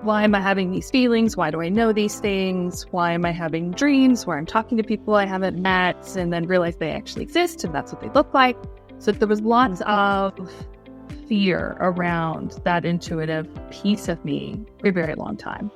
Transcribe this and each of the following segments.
why am I having these feelings? Why do I know these things? Why am I having dreams where I'm talking to people I haven't met and then realize they actually exist and that's what they look like? So there was lots of fear around that intuitive piece of me for a very long time.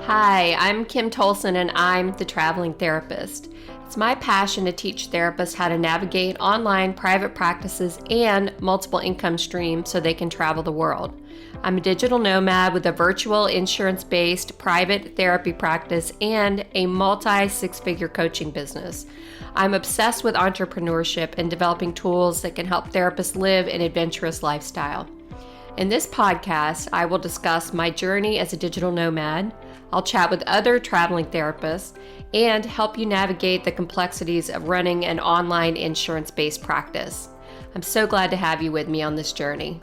Hi, I'm Kim Tolson and I'm the traveling therapist. It's my passion to teach therapists how to navigate online private practices and multiple income streams so they can travel the world. I'm a digital nomad with a virtual insurance-based private therapy practice and a multi-six-figure coaching business. I'm obsessed with entrepreneurship and developing tools that can help therapists live an adventurous lifestyle. In this podcast, I will discuss my journey as a digital nomad. I'll chat with other traveling therapists and help you navigate the complexities of running an online insurance-based practice. I'm so glad to have you with me on this journey.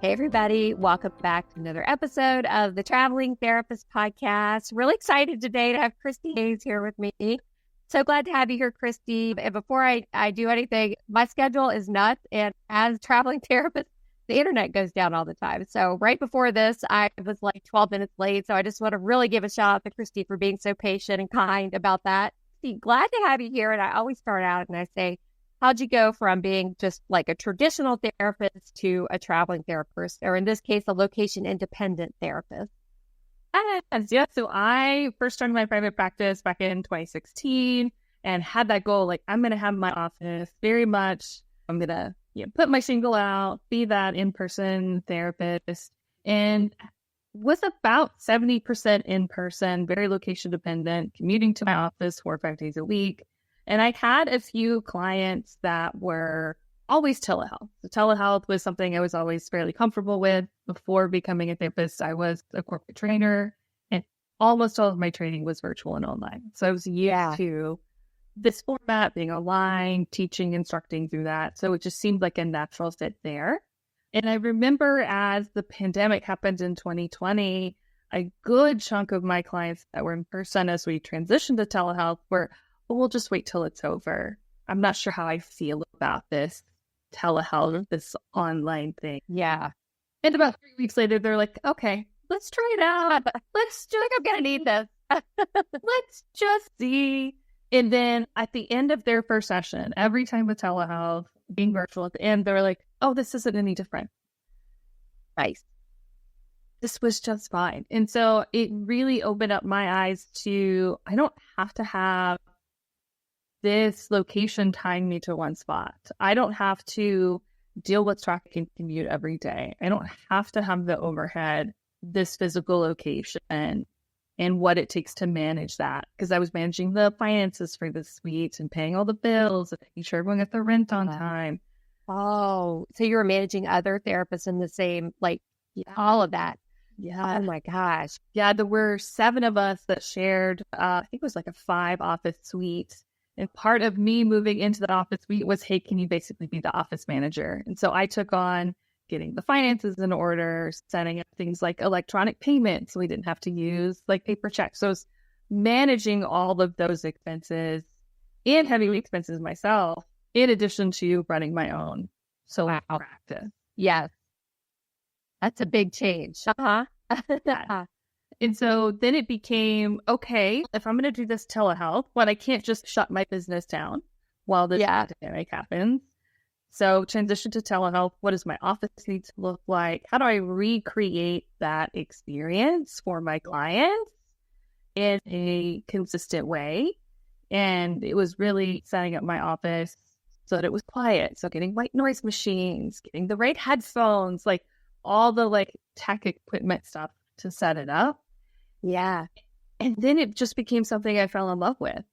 Hey, everybody. Welcome back to another episode of the Traveling Therapist Podcast. Really excited today to have Christie Hays here with me. So glad to have you here, Christie. And before I do anything, my schedule is nuts. And as a traveling therapist, the internet goes down all the time. So right before this, I was like 12 minutes late. So I just want to really give a shout out to Christie for being so patient and kind about that. Christie, glad to have you here. And I always start out and I say, how'd you go from being just like a traditional therapist to a traveling therapist, or in this case, a location independent therapist? Yeah, so I first started my private practice back in 2016 and had that goal, like I'm going to have my office very much. I'm going to put my shingle out, be that in-person therapist, and was about 70% in-person, very location dependent, commuting to my office 4 or 5 days a week. And I had a few clients that were always telehealth. So telehealth was something I was always fairly comfortable with. Before becoming a therapist, I was a corporate trainer, and almost all of my training was virtual and online. So I was used to this format, being online, teaching, instructing through that. So it just seemed like a natural fit there. And I remember as the pandemic happened in 2020, a good chunk of my clients that were in person as we transitioned to telehealth were, we'll just wait till it's over. I'm not sure how I feel about this telehealth, this online thing. Yeah. And about 3 weeks later, they're like, okay, let's try it out. Let's just, I'm going to need this. let's just see. And then at the end of their first session, every time with telehealth, being virtual at the end, they're like, oh, this isn't any different. Nice. This was just fine. And so it really opened up my eyes to, I don't have to have this location tying me to one spot. I don't have to deal with traffic and commute every day. I don't have to have the overhead, this physical location, and what it takes to manage that. Because I was managing the finances for the suite and paying all the bills and making sure everyone got their rent on time. Oh, so you were managing other therapists in the same, all of that. Yeah. Oh my gosh. Yeah, there were 7 of us that shared, I think it was like a 5 office suite. And part of me moving into the office suite was, hey, can you basically be the office manager? And so I took on getting the finances in order, setting up things like electronic payments. So we didn't have to use like paper checks. So I was managing all of those expenses and having expenses myself, in addition to running my own solo practice. Yes. That's a big change. Yeah. And so then it became, okay, if I'm going to do this telehealth, I can't just shut my business down while this pandemic happens. So transition to telehealth. What does my office need to look like? How do I recreate that experience for my clients in a consistent way? And it was really setting up my office so that it was quiet. So getting white noise machines, getting the right headphones, like all the tech equipment stuff to set it up. Yeah. And then it just became something I fell in love with.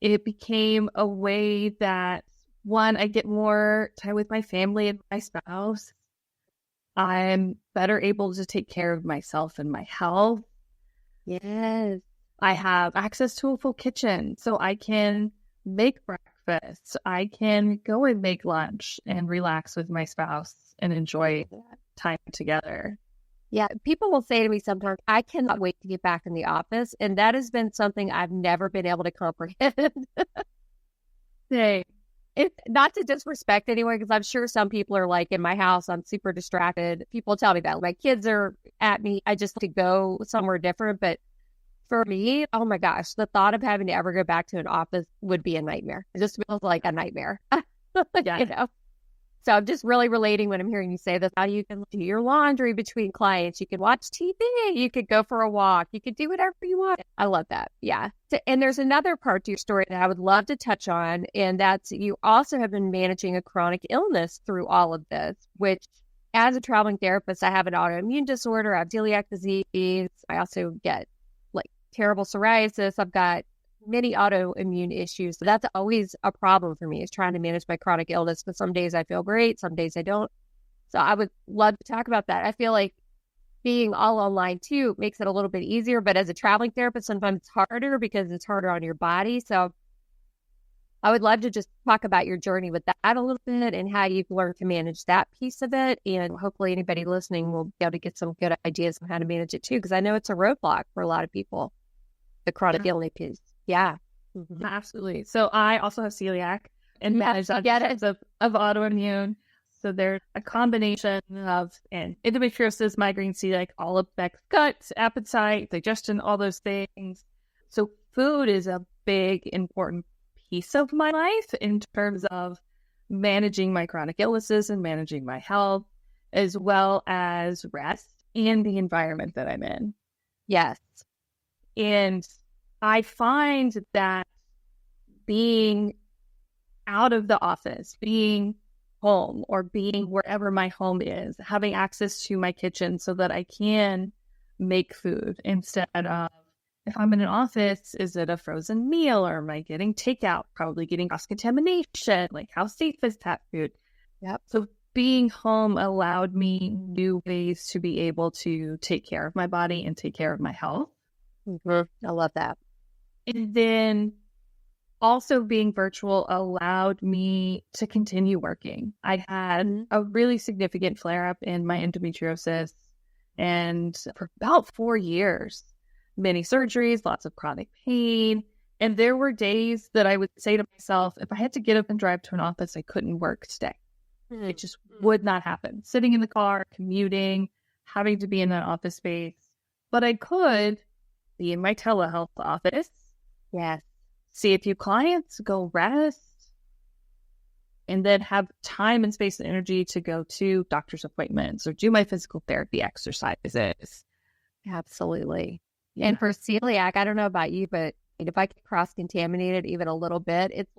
It became a way that, one, I get more time with my family and my spouse. I'm better able to take care of myself and my health. Yes. I have access to a full kitchen, so I can make breakfast. I can go and make lunch and relax with my spouse and enjoy time together. Yeah, people will say to me sometimes, I cannot wait to get back in the office. And that has been something I've never been able to comprehend. Hey, not to disrespect anyone, because I'm sure some people are like, in my house, I'm super distracted. People tell me that my kids are at me. I just like to go somewhere different. But for me, oh my gosh, the thought of having to ever go back to an office would be a nightmare. It just feels like a nightmare. Yeah. You know? So I'm just really relating when I'm hearing you say this, how you can do your laundry between clients. You can watch TV. You could go for a walk. You could do whatever you want. I love that. Yeah. So, and there's another part to your story that I would love to touch on. And that's you also have been managing a chronic illness through all of this, which as a traveling therapist, I have an autoimmune disorder. I have celiac disease. I also get like terrible psoriasis. I've got many autoimmune issues. So that's always a problem for me, is trying to manage my chronic illness. But some days I feel great, some days I don't. So I would love to talk about that. I feel like being all online too makes it a little bit easier. But as a traveling therapist, sometimes it's harder because it's harder on your body. So I would love to just talk about your journey with that a little bit and how you've learned to manage that piece of it. And hopefully anybody listening will be able to get some good ideas on how to manage it too, because I know it's a roadblock for a lot of people, the chronic illness piece. Yeah. Mm-hmm. Absolutely. So I also have celiac and manage that types of autoimmune. So there's a combination of endometriosis, migraine, celiac, all affects gut, appetite, digestion, all those things. So food is a big, important piece of my life in terms of managing my chronic illnesses and managing my health, as well as rest and the environment that I'm in. Yes. And I find that being out of the office, being home, or being wherever my home is, having access to my kitchen so that I can make food instead of, if I'm in an office, is it a frozen meal or am I getting takeout? Probably getting cross-contamination. Like, how safe is that food? Yep. So being home allowed me new ways to be able to take care of my body and take care of my health. Mm-hmm. I love that. And then also being virtual allowed me to continue working. I had a really significant flare-up in my endometriosis, and for about 4 years, many surgeries, lots of chronic pain. And there were days that I would say to myself, if I had to get up and drive to an office, I couldn't work today. It just would not happen. Sitting in the car, commuting, having to be in an office space. But I could be in my telehealth office. Yes. See a few clients, go rest, and then have time and space and energy to go to doctor's appointments or do my physical therapy exercises. Absolutely. Yeah. And for celiac, I don't know about you, but if I get cross-contaminated even a little bit, it's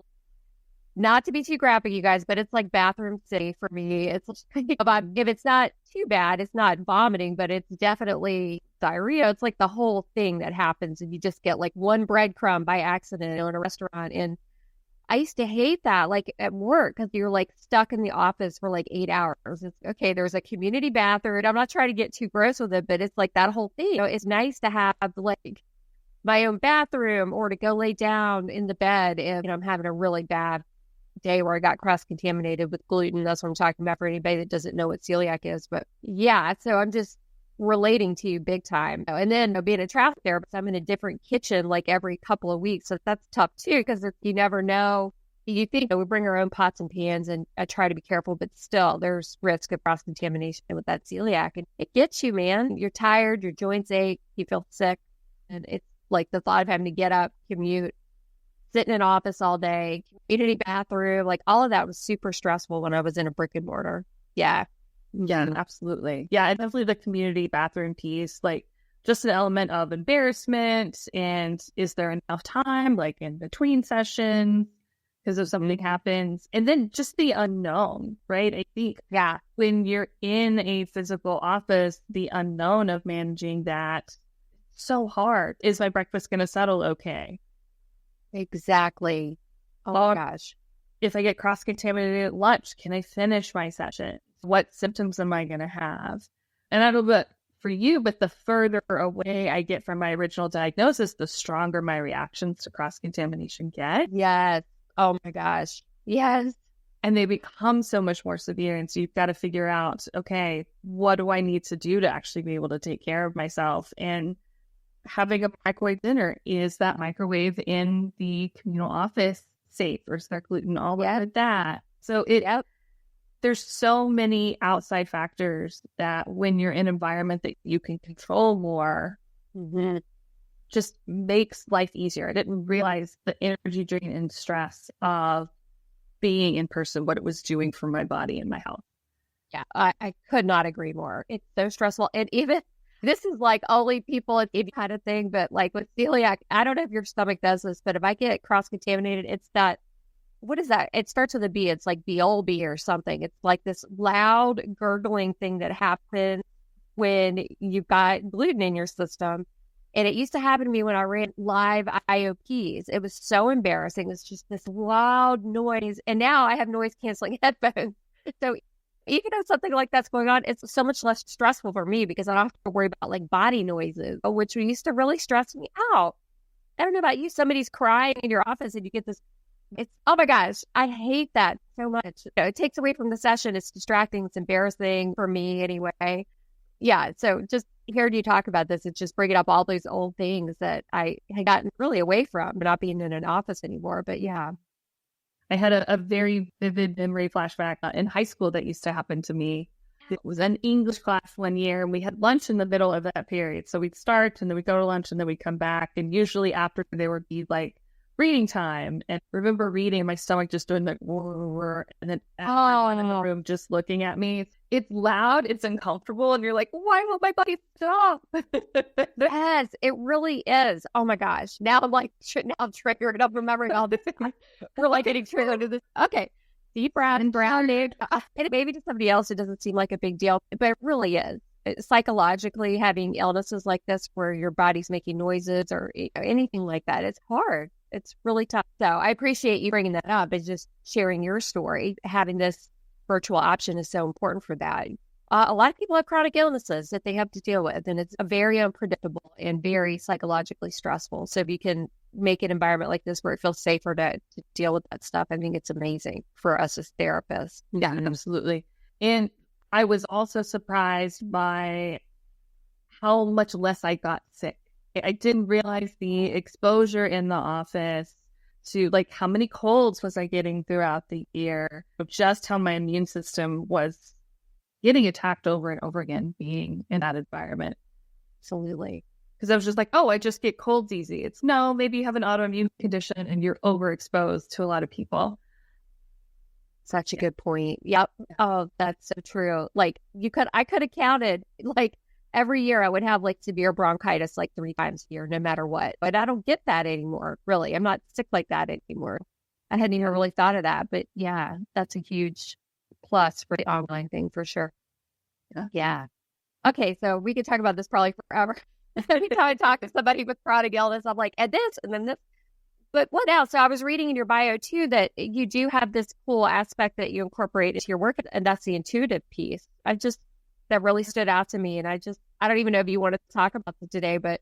not to be too graphic, you guys, but it's like bathroom city for me. It's about, if it's not too bad, it's not vomiting, but it's definitely diarrhea. It's like the whole thing that happens if you just get like one breadcrumb by accident in a restaurant. And I used to hate that, like at work, because you're like stuck in the office for like 8 hours. It's okay. There's a community bathroom. I'm not trying to get too gross with it, but it's like that whole thing. You know, it's nice to have like my own bathroom or to go lay down in the bed if, I'm having a really bad day where I got cross-contaminated with gluten. That's what I'm talking about for anybody that doesn't know what celiac is. But yeah, so I'm just relating to you big time. And then being a travel therapist, I'm in a different kitchen like every couple of weeks. So that's tough too, because you never know. You think we bring our own pots and pans, and I try to be careful, but still there's risk of cross-contamination with that celiac. And it gets you, man. You're tired, your joints ache, you feel sick. And it's like the thought of having to get up, commute, sit in an office all day, community bathroom, like all of that was super stressful when I was in a brick and mortar. Yeah. Yeah, absolutely. Yeah, and definitely the community bathroom piece, like just an element of embarrassment. And is there enough time, like in between sessions, because if something happens? And then just the unknown, right? I think when you're in a physical office, the unknown of managing that, so hard. Is my breakfast going to settle okay? Exactly. Oh my gosh. If I get cross-contaminated at lunch, can I finish my session? What symptoms am I going to have? And I don't know for you, but the further away I get from my original diagnosis, the stronger my reactions to cross-contamination get. Yes. Oh my gosh. Yes. And they become so much more severe. And so you've got to figure out, okay, what do I need to do to actually be able to take care of myself? And having a microwave dinner, is that microwave in the communal office safe or is there gluten, all Yep. of that. So there's so many outside factors that when you're in an environment that you can control more, just makes life easier. I didn't realize the energy drain and stress of being in person, what it was doing for my body and my health. Yeah, I could not agree more. It's so stressful. And even this is like only people with any kind of thing, but like with celiac, I don't know if your stomach does this, but if I get cross-contaminated, it's that, what is that? It starts with a B. It's like BLB or something. It's like this loud gurgling thing that happens when you've got gluten in your system. And it used to happen to me when I ran live IOPs. It was so embarrassing. It was just this loud noise. And now I have noise canceling headphones. So even if something like that's going on, it's so much less stressful for me because I don't have to worry about like body noises, which used to really stress me out. I don't know about you. Somebody's crying in your office and you get this. It's, oh my gosh, I hate that so much. It takes away from the session. It's distracting. It's embarrassing for me anyway. Yeah. So just hearing you talk about this, it's just bringing up all those old things that I had gotten really away from, not being in an office anymore. But yeah. I had a very vivid memory flashback in high school that used to happen to me. It was an English class one year and we had lunch in the middle of that period. So we'd start and then we'd go to lunch and then we'd come back. And usually after there would be like reading time. And I remember reading, my stomach just doing like, and then everyone in the room just looking at me. It's loud, it's uncomfortable, and you're like, why won't my body stop? Yes, it really is. Oh my gosh. Now I'm like, now I'm triggered. I'm remembering all this. We're like getting triggered to this. Okay. Deep breath and grounding. And maybe to somebody else, it doesn't seem like a big deal, but it really is. Psychologically, having illnesses like this where your body's making noises or anything like that, it's hard. It's really tough. So I appreciate you bringing that up and just sharing your story. Having this virtual option is so important for that. A lot of people have chronic illnesses that they have to deal with, and it's very unpredictable and very psychologically stressful. So if you can make an environment like this where it feels safer to deal with that stuff, I think it's amazing for us as therapists. Yeah, absolutely. And I was also surprised by how much less I got sick. I didn't realize the exposure in the office to like how many colds was I getting throughout the year, of just how my immune system was getting attacked over and over again being in that environment. Absolutely. Because I was just like, oh, I just get colds easy. It's no, maybe you have an autoimmune condition and you're overexposed to a lot of people. Such a good point. Yep. Oh, that's so true. Like I could have counted like every year I would have like severe bronchitis like 3 times a year, no matter what. But I don't get that anymore, really. I'm not sick like that anymore. I hadn't even really thought of that. But yeah, that's a huge plus for the online thing for sure. Yeah. Okay, so we could talk about this probably forever. Anytime I talk to somebody with chronic illness, I'm like, and this, and then this. But what else? So I was reading in your bio too that you do have this cool aspect that you incorporate into your work, and that's the intuitive piece. That really stood out to me. And I don't even know if you want to talk about it today, but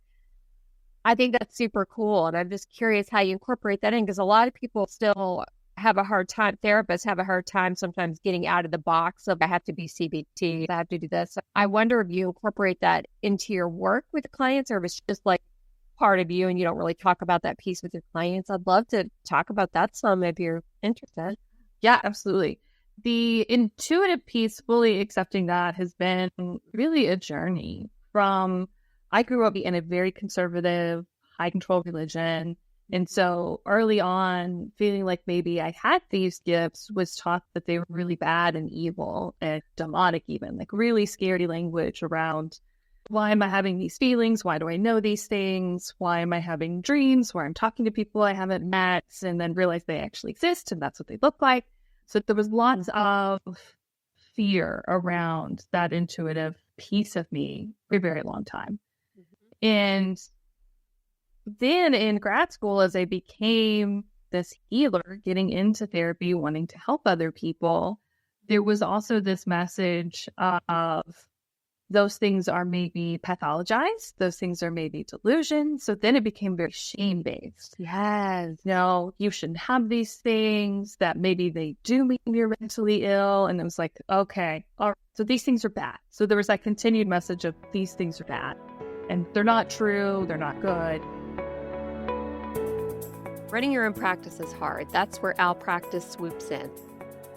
I think that's super cool. And I'm just curious how you incorporate that in, because a lot of people still have a hard time, therapists have a hard time sometimes getting out of the box of I have to be CBT, I have to do this. I wonder if you incorporate that into your work with clients, or if it's just like part of you and you don't really talk about that piece with your clients. I'd love to talk about that some if you're interested. Yeah, absolutely. The intuitive piece, fully accepting that, has been really a journey from, I grew up in a very conservative, high control religion. And so early on, feeling like maybe I had these gifts was taught that they were really bad and evil and demonic even, like really scary language around, why am I having these feelings? Why do I know these things? Why am I having dreams where I'm talking to people I haven't met and then realize they actually exist and that's what they look like? So there was lots of fear around that intuitive piece of me for a very long time. Mm-hmm. And then in grad school, as I became this healer, getting into therapy, wanting to help other people, there was also this message of those things are maybe pathologized. Those things are maybe delusions. So then it became very shame-based. Yes. No, you shouldn't have these things, that maybe they do mean you're mentally ill. And it was like, okay, all right, so these things are bad. So there was that continued message of these things are bad. And they're not true. They're not good. Running your own practice is hard. That's where Owl Practice swoops in.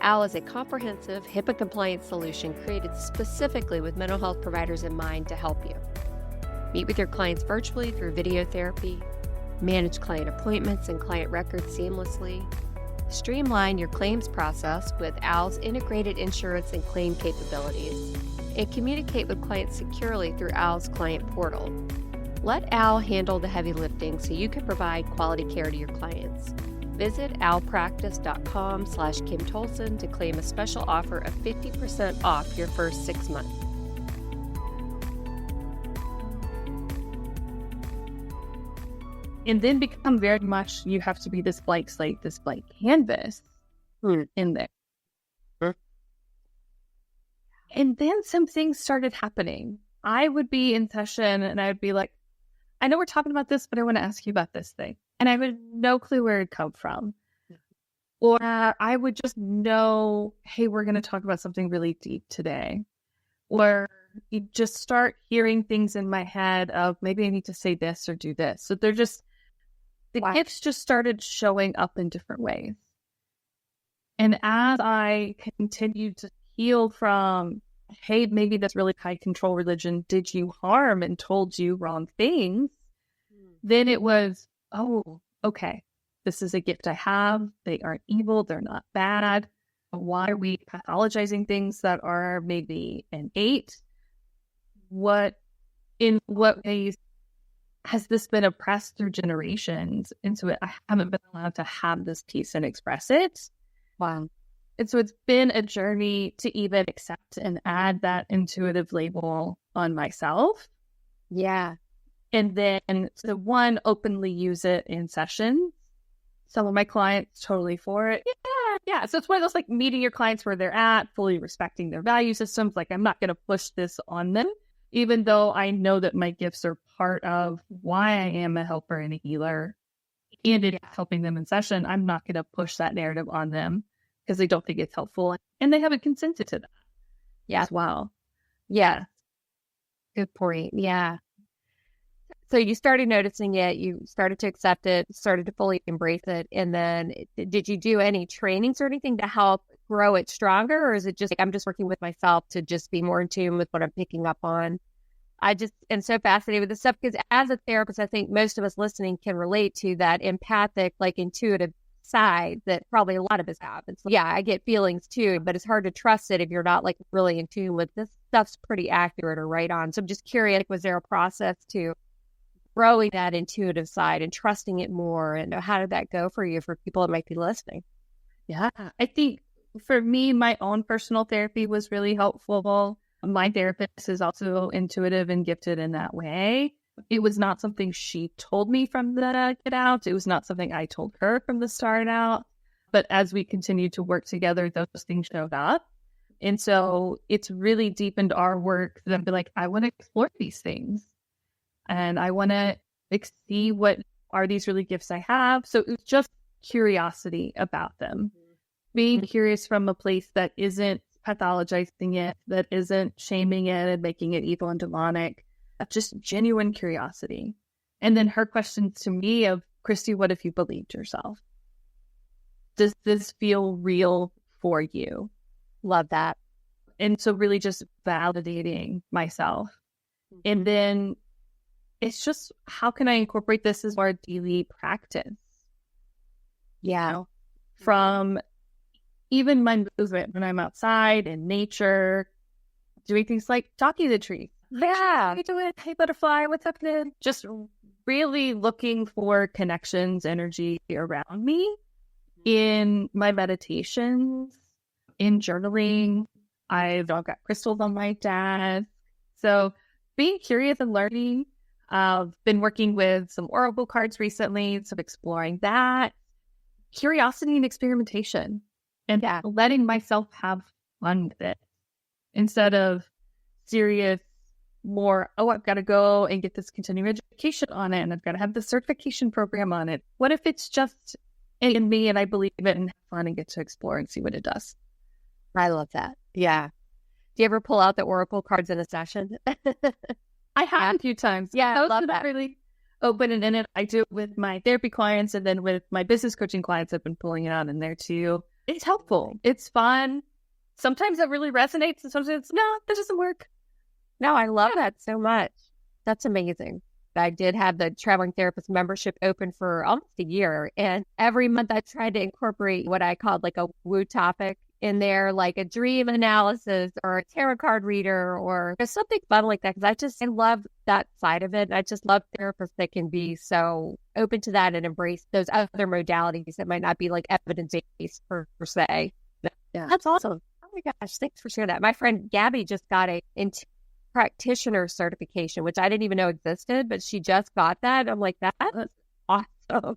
Owl is a comprehensive, HIPAA-compliant solution created specifically with mental health providers in mind to help you. Meet with your clients virtually through video therapy, manage client appointments and client records seamlessly, streamline your claims process with Owl's integrated insurance and claim capabilities, and communicate with clients securely through Owl's client portal. Let Owl handle the heavy lifting so you can provide quality care to your clients. Visit owlpractice.com/Kim Tolson to claim a special offer of 50% off your first 6 months. And then become very much, you have to be this blank slate, this blank canvas in there. And then some things started happening. I would be in session and I would be like, I know we're talking about this, but I want to ask you about this thing. And I would no clue where it come from. Or I would just know, hey, we're going to talk about something really deep today. Or you just start hearing things in my head of maybe I need to say this or do this. So the gifts just started showing up in different ways. And as I continued to heal from, hey, maybe that's really high control religion did you harm and told you wrong things, then it was, oh, okay, this is a gift I have. They aren't evil. They're not bad. Why are we pathologizing things that are maybe innate? In what ways has this been oppressed through generations? And so I haven't been allowed to have this piece and express it. Wow. And so it's been a journey to even accept and add that intuitive label on myself. Yeah. And then so one, openly use it in sessions. Some of my clients totally for it. Yeah. So it's one of those like meeting your clients where they're at, fully respecting their value systems. Like I'm not going to push this on them, even though I know that my gifts are part of why I am a helper and a healer. And it's helping them in session. I'm not going to push that narrative on them because they don't think it's helpful. And they haven't consented to that. Yeah. As well. Yeah. Good point. Yeah. So you started noticing it, you started to accept it, started to fully embrace it. And then did you do any trainings or anything to help grow it stronger? Or is it just like, I'm just working with myself to just be more in tune with what I'm picking up on? I just am so fascinated with this stuff because as a therapist, I think most of us listening can relate to that empathic, like intuitive side that probably a lot of us have. It's like, yeah, I get feelings too, but it's hard to trust it if you're not like really in tune with this stuff's pretty accurate or right on. So I'm just curious, was there a process to growing that intuitive side and trusting it more? And how did that go for you for people that might be listening? Yeah, I think for me, my own personal therapy was really helpful. My therapist is also intuitive and gifted in that way. It was not something she told me from the get out. It was not something I told her from the start out. But as we continued to work together, those things showed up. And so it's really deepened our work that I'd be like, I want to explore these things. And I want to see what are these really gifts I have. So it's just curiosity about them. Being curious from a place that isn't pathologizing it, that isn't shaming it and making it evil and demonic. Just genuine curiosity. And then her questions to me of, Christie, what if you believed yourself? Does this feel real for you? Love that. And so really just validating myself. And then it's just, how can I incorporate this as our daily practice? Yeah. You know, from even my movement when I'm outside in nature, doing things like talking to the tree. Yeah. How you doing? Hey, butterfly, what's happening? Just really looking for connections, energy around me in my meditations, in journaling. I've got crystals on my desk. So being curious and learning. I've been working with some oracle cards recently, so exploring that. Curiosity and experimentation. And letting myself have fun with it. Instead of serious, more, oh, I've got to go and get this continuing education on it, and I've got to have the certification program on it. What if it's just in me and I believe it and have fun and get to explore and see what it does? I love that. Yeah. Do you ever pull out the oracle cards in a session? I have a few times. Yeah, I love that. open and in it. I do it with my therapy clients, and then with my business coaching clients, I've been pulling it out in there too. It's helpful. It's fun. Sometimes it really resonates, and sometimes no, that doesn't work. No, I love that so much. That's amazing. I did have the traveling therapist membership open for almost a year. And every month I tried to incorporate what I called like a woo topic in there, like a dream analysis or a tarot card reader or just something fun like that. Because I love that side of it. I just love therapists that can be so open to that and embrace those other modalities that might not be like evidence-based per se. Yeah. That's awesome. Oh my gosh, thanks for sharing that. My friend Gabby just got a practitioner certification, which I didn't even know existed, but she just got that. I'm like, that's awesome.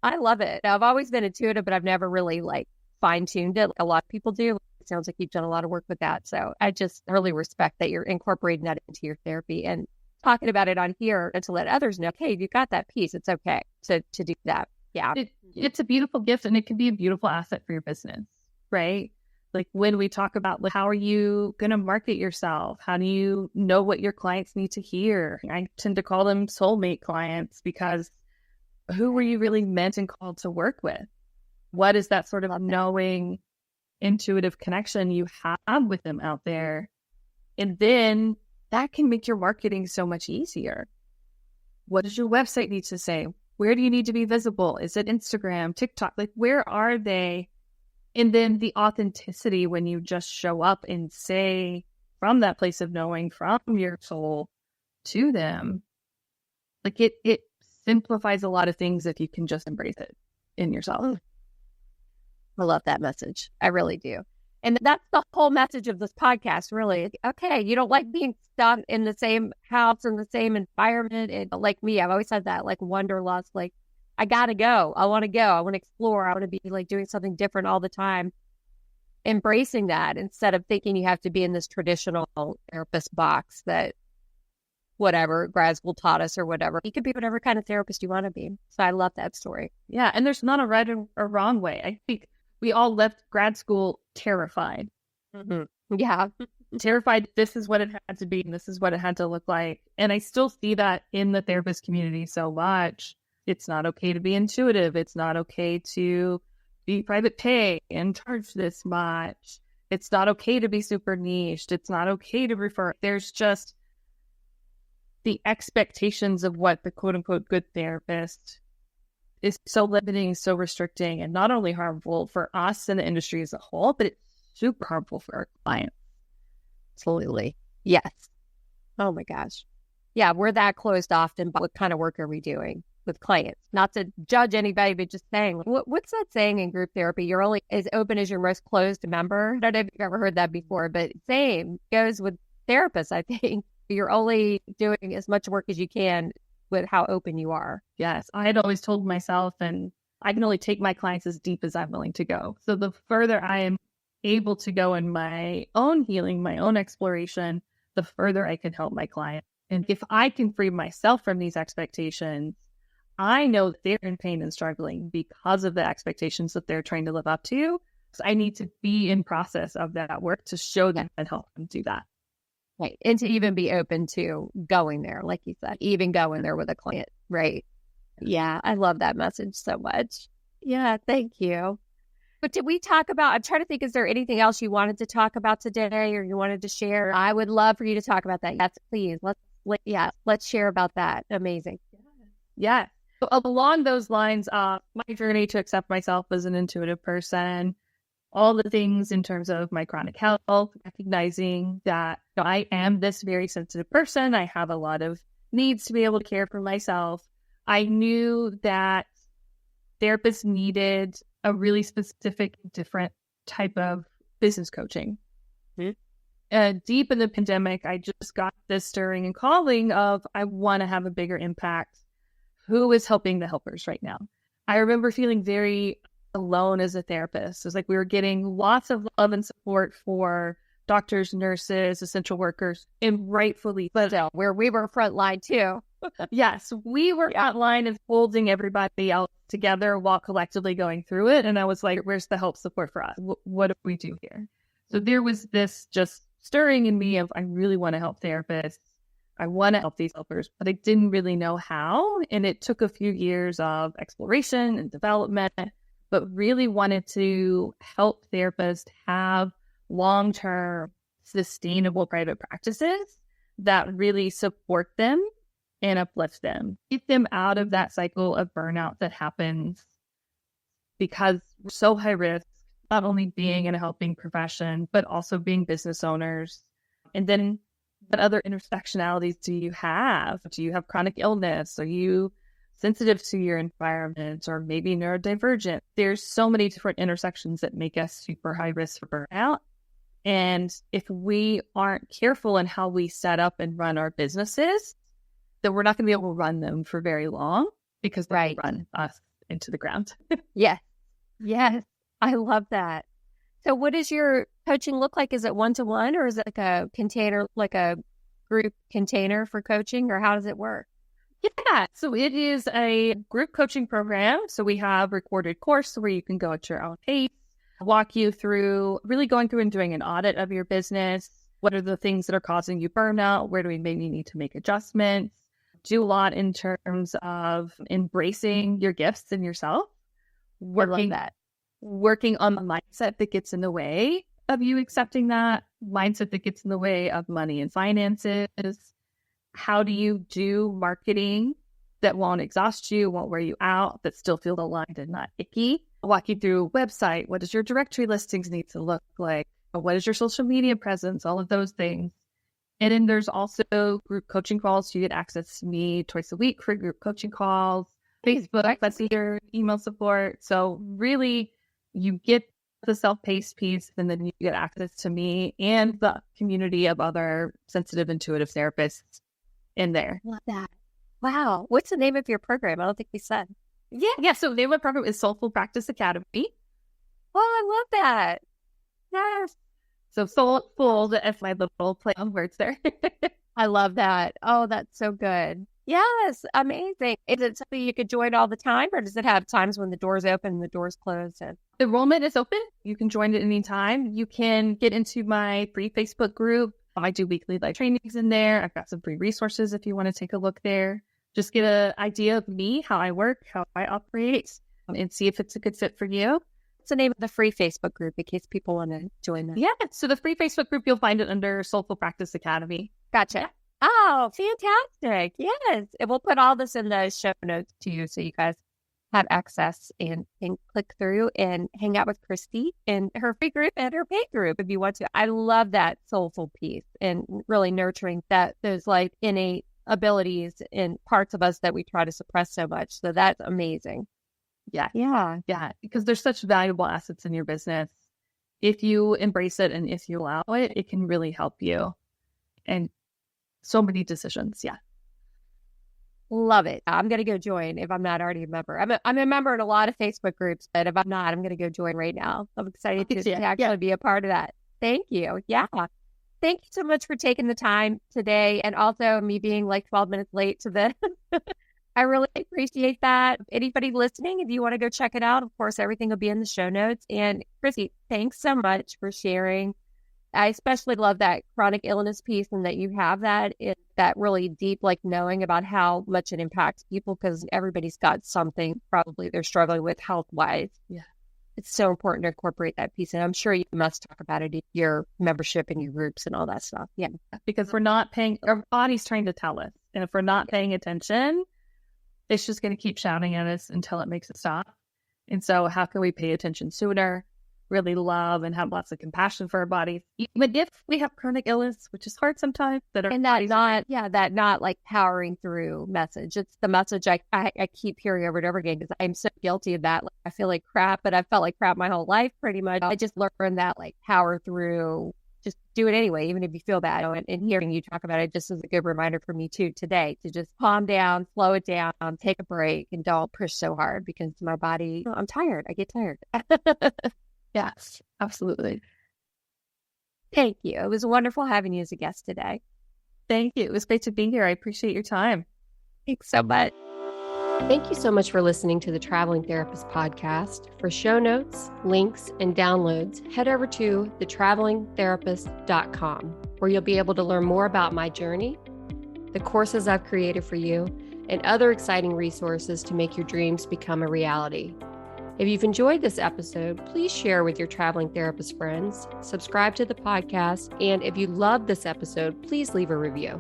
I love it. Now, I've always been intuitive, but I've never really like fine-tuned it like a lot of people do. It sounds like you've done a lot of work with that. So I just really respect that you're incorporating that into your therapy and talking about it on here and to let others know, hey, you got that piece. It's okay to do that. Yeah. It's a beautiful gift, and it can be a beautiful asset for your business, right? Like when we talk about like, how are you going to market yourself? How do you know what your clients need to hear? I tend to call them soulmate clients, because who were you really meant and called to work with? What is that sort of knowing, intuitive connection you have with them out there? And then that can make your marketing so much easier. What does your website need to say? Where do you need to be visible? Is it Instagram, TikTok? Like, where are they? And then the authenticity when you just show up and say from that place of knowing, from your soul to them, like it simplifies a lot of things if you can just embrace it in yourself. I love that message. I really do. And that's the whole message of this podcast, really. Okay, you don't like being stuck in the same house, in the same environment. And like me, I've always had that like wanderlust, like, I got to go. I want to go. I want to explore. I want to be like doing something different all the time. Embracing that instead of thinking you have to be in this traditional therapist box that whatever grad school taught us or whatever. You could be whatever kind of therapist you want to be. So I love that story. Yeah. And there's not a right or wrong way. I think we all left grad school terrified. Mm-hmm. Yeah. Terrified. This is what it had to be, and this is what it had to look like. And I still see that in the therapist community so much. It's not okay to be intuitive. It's not okay to be private pay and charge this much. It's not okay to be super niched. It's not okay to refer. There's just the expectations of what the quote unquote good therapist is so limiting, so restricting, and not only harmful for us and the industry as a whole, but it's super harmful for our clients. Absolutely. Yes. Oh my gosh. Yeah, we're that closed often, but what kind of work are we doing with clients? Not to judge anybody, but just saying, what's that saying in group therapy? You're only as open as your most closed member. I don't know if you've ever heard that before, but same goes with therapists, I think. You're only doing as much work as you can with how open you are. Yes. I had always told myself, and I can only take my clients as deep as I'm willing to go. So the further I am able to go in my own healing, my own exploration, the further I can help my client. And if I can free myself from these expectations, I know that they're in pain and struggling because of the expectations that they're trying to live up to. So I need to be in process of that work to show them and help them do that. Right. And to even be open to going there, like you said, even going there with a client. Right. Yeah. I love that message so much. Yeah. Thank you. But did we talk about, I'm trying to think, is there anything else you wanted to talk about today or you wanted to share? I would love for you to talk about that. Yes, please. Let's share about that. Amazing. Yeah. So along those lines, my journey to accept myself as an intuitive person, all the things in terms of my chronic health, recognizing that I am this very sensitive person. I have a lot of needs to be able to care for myself. I knew that therapists needed a really specific, different type of business coaching. Mm-hmm. Deep in the pandemic, I just got this stirring and calling of, I want to have a bigger impact. Who is helping the helpers right now? I remember feeling very alone as a therapist. It was like we were getting lots of love and support for doctors, nurses, essential workers, and rightfully so, where we were frontline too. Yes, we were frontline and holding everybody else together while collectively going through it. And I was like, where's the help support for us? What do we do here? So there was this just stirring in me of, I really want to help therapists. I want to help these helpers, but I didn't really know how. And it took a few years of exploration and development, but really wanted to help therapists have long-term sustainable private practices that really support them and uplift them, get them out of that cycle of burnout that happens because we're so high risk, not only being in a helping profession, but also being business owners. And then what other intersectionalities do you have? Do you have chronic illness? Are you sensitive to your environment or maybe neurodivergent? There's so many different intersections that make us super high risk for burnout. And if we aren't careful in how we set up and run our businesses, then we're not going to be able to run them for very long because they run us into the ground. Yes. Yes. I love that. So what does your coaching look like? Is it one-to-one or is it like a container, like a group container for coaching, or how does it work? Yeah. So it is a group coaching program. So we have recorded course where you can go at your own pace, walk you through really going through and doing an audit of your business. What are the things that are causing you burnout? Where do we maybe need to make adjustments? Do a lot in terms of embracing your gifts and yourself. Working on the mindset that gets in the way of you accepting that, mindset that gets in the way of money and finances. How do you do marketing that won't exhaust you, won't wear you out, that still feel aligned and not icky? I'll walk you through a website. What does your directory listings need to look like? What is your social media presence? All of those things. And then there's also group coaching calls. You get access to me twice a week for group coaching calls, Facebook, Messenger, email support. So really, you get the self-paced piece, and then you get access to me and the community of other sensitive, intuitive therapists in there. Love that. Wow. What's the name of your program? I don't think we said. Yeah. So the name of the program is Soulful Practice Academy. Oh, I love that. Yes. So soulful, that's my little play on words there. I love that. Oh, that's so good. Yes, amazing. Is it something you could join all the time, or does it have times when the doors open and the doors close? Enrollment is open. You can join at any time. You can get into my free Facebook group. I do weekly live trainings in there. I've got some free resources if you want to take a look there. Just get an idea of me, how I work, how I operate, and see if it's a good fit for you. What's the name of the free Facebook group in case people want to join that? Yeah, so the free Facebook group, you'll find it under Soulful Practice Academy. Gotcha. Yeah. Oh, fantastic. Yes. And we'll put all this in the show notes too, so you guys have access and can click through and hang out with Christie in her free group and her paid group if you want to. I love that soulful piece and really nurturing that those like innate abilities in parts of us that we try to suppress so much. So that's amazing. Yeah. Because there's such valuable assets in your business. If you embrace it and if you allow it, it can really help you. And so many decisions. Yeah. Love it. I'm going to go join if I'm not already a member. I'm a member in a lot of Facebook groups, but if I'm not, I'm going to go join right now. I'm excited to actually be a part of that. Thank you. Yeah. Thank you so much for taking the time today, and also me being like 12 minutes late to this. I really appreciate that. Anybody listening, if you want to go check it out, of course, everything will be in the show notes. And Christie, thanks so much for sharing. I especially love that chronic illness piece, and that you have that really deep, like knowing about how much it impacts people, because everybody's got something probably they're struggling with health wise. Yeah. It's so important to incorporate that piece. And I'm sure you must talk about it in your membership and your groups and all that stuff. Yeah. Because we're not paying, our body's trying to tell us. And if we're not paying attention, it's just going to keep shouting at us until it makes it stop. And so how can we pay attention sooner, really love and have lots of compassion for our bodies, even if we have chronic illness, which is hard sometimes. That not like powering through message. It's the message I keep hearing over and over again, because I'm so guilty of that. Like, I feel like crap, but I've felt like crap my whole life pretty much. I just learned that like power through, just do it anyway, even if you feel bad. And hearing you talk about it just is a good reminder for me too today, to just calm down, slow it down, take a break, and don't push so hard, because my body, I'm tired. I get tired. Yes, absolutely. Thank you. It was wonderful having you as a guest today. Thank you. It was great to be here. I appreciate your time. Thanks so much. Thank you so much for listening to the Traveling Therapist podcast. For show notes, links, and downloads, head over to thetravelingtherapist.com, where you'll be able to learn more about my journey, the courses I've created for you, and other exciting resources to make your dreams become a reality. If you've enjoyed this episode, please share with your traveling therapist friends, subscribe to the podcast, and if you love this episode, please leave a review.